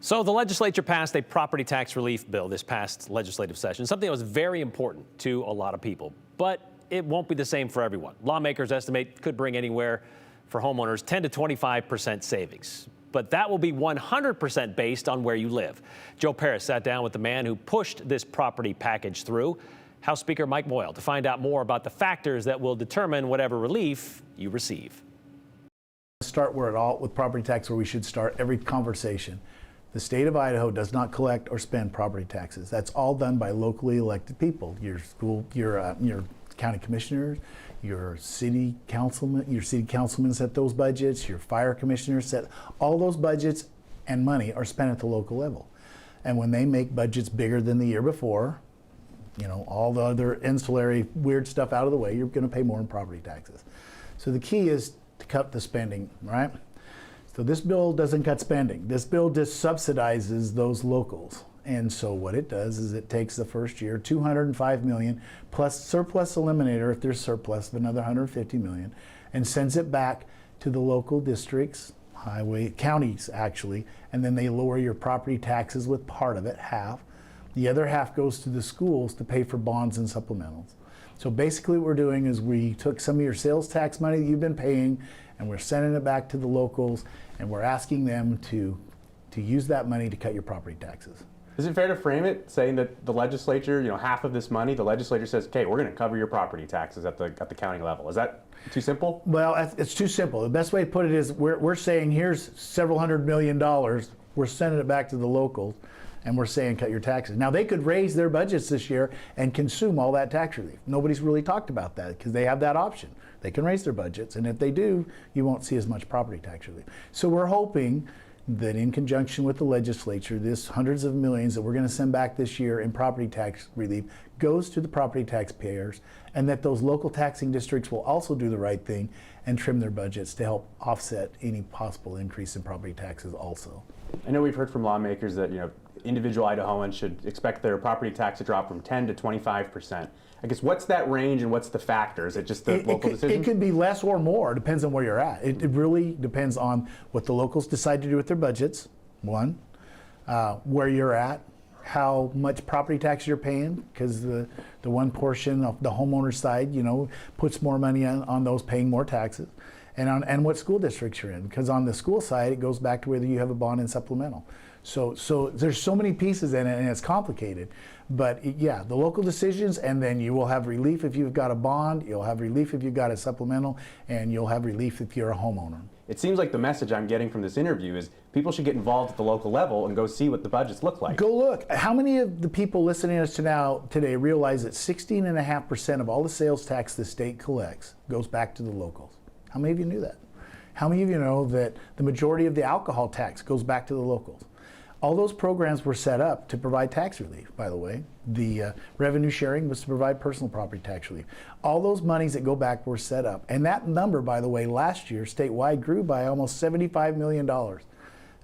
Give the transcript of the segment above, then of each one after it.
So the legislature passed a property tax relief bill this past legislative session, something that was very important to a lot of people. But it won't be the same for everyone. Lawmakers estimate could bring anywhere for homeowners 10 to 25% savings. But that will be 100% based on where you live. Joe Paris sat down with the man who pushed this property package through, House Speaker Mike Moyle, to find out more about the factors that will determine whatever relief you receive. Start with property tax where we should start every conversation. The state of Idaho does not collect or spend property taxes. That's all done by locally elected people. Your county commissioners, your city councilmen set those budgets, your fire commissioners set all those budgets, and money are spent at the local level. And when they make budgets bigger than the year before, all the other ancillary weird stuff out of the way, you're going to pay more in property taxes. So the key is to cut the spending, right? So this bill doesn't cut spending. This bill just subsidizes those locals. And so what it does is it takes the first year, $205 million plus surplus eliminator, if there's surplus of another $150 million, and sends it back to the local districts, counties actually, and then they lower your property taxes with part of it, half. The other half goes to the schools to pay for bonds and supplementals. So basically what we're doing is we took some of your sales tax money that you've been paying and we're sending it back to the locals, and we're asking them to use that money to cut your property taxes. Is it fair to frame it saying that the legislature, half of this money, the legislature says, okay, we're going to cover your property taxes at the county level? Is that too simple? Well, it's too simple. The best way to put it is we're saying here's several $100 million, we're sending it back to the locals, and we're saying cut your taxes. Now they could raise their budgets this year and consume all that tax relief. Nobody's really talked about that because they have that option. They can raise their budgets, and if they do, you won't see as much property tax relief. So we're hoping that in conjunction with the legislature, this hundreds of millions that we're going to send back this year in property tax relief goes to the property taxpayers, and that those local taxing districts will also do the right thing and trim their budgets to help offset any possible increase in property taxes also. I know we've heard from lawmakers that individual Idahoans should expect their property tax to drop from 10 to 25%. I guess what's that range and what's the factor? Is it just the local decision? It could be less or more. It depends on where you're at. It really depends on what the locals decide to do with their budgets, one, where you're at, how much property tax you're paying, because the one portion of the homeowner side, puts more money on those paying more taxes, and what school districts you're in, because on the school side, it goes back to whether you have a bond and supplemental. So there's so many pieces in it, and it's complicated. But yeah, the local decisions, and then you will have relief if you've got a bond, you'll have relief if you've got a supplemental, and you'll have relief if you're a homeowner. It seems like the message I'm getting from this interview is people should get involved at the local level and go see what the budgets look like. Go look. How many of the people listening to us today realize that 16.5% of all the sales tax the state collects goes back to the locals? How many of you knew that? How many of you know that the majority of the alcohol tax goes back to the locals? All those programs were set up to provide tax relief, by the way. The revenue sharing was to provide personal property tax relief. All those monies that go back were set up. And that number, by the way, last year statewide grew by almost $75 million.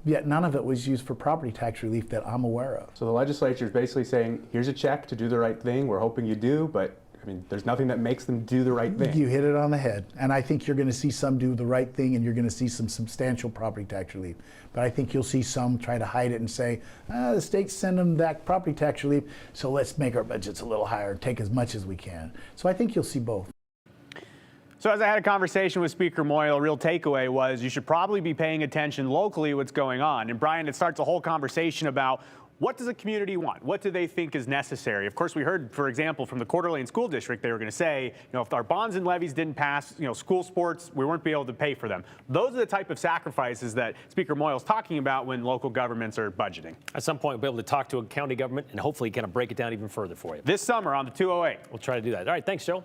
Yet none of it was used for property tax relief that I'm aware of. So the legislature is basically saying, here's a check to do the right thing. We're hoping you do, but there's nothing that makes them do the right thing. You hit it on the head. And I think you're going to see some do the right thing, and you're going to see some substantial property tax relief. But I think you'll see some try to hide it and say, the state's sending them that property tax relief, so let's make our budgets a little higher, take as much as we can. So I think you'll see both. So as I had a conversation with Speaker Moyle, a real takeaway was you should probably be paying attention locally what's going on. And Brian, it starts a whole conversation about what does the community want? What do they think is necessary? Of course, we heard, for example, from the Coeur d'Alene School District, they were going to say, if our bonds and levies didn't pass, school sports, we weren't be able to pay for them. Those are the type of sacrifices that Speaker Moyle's talking about when local governments are budgeting. At some point, we'll be able to talk to a county government and hopefully kind of break it down even further for you. This summer on the 208. We'll try to do that. All right, thanks, Joe.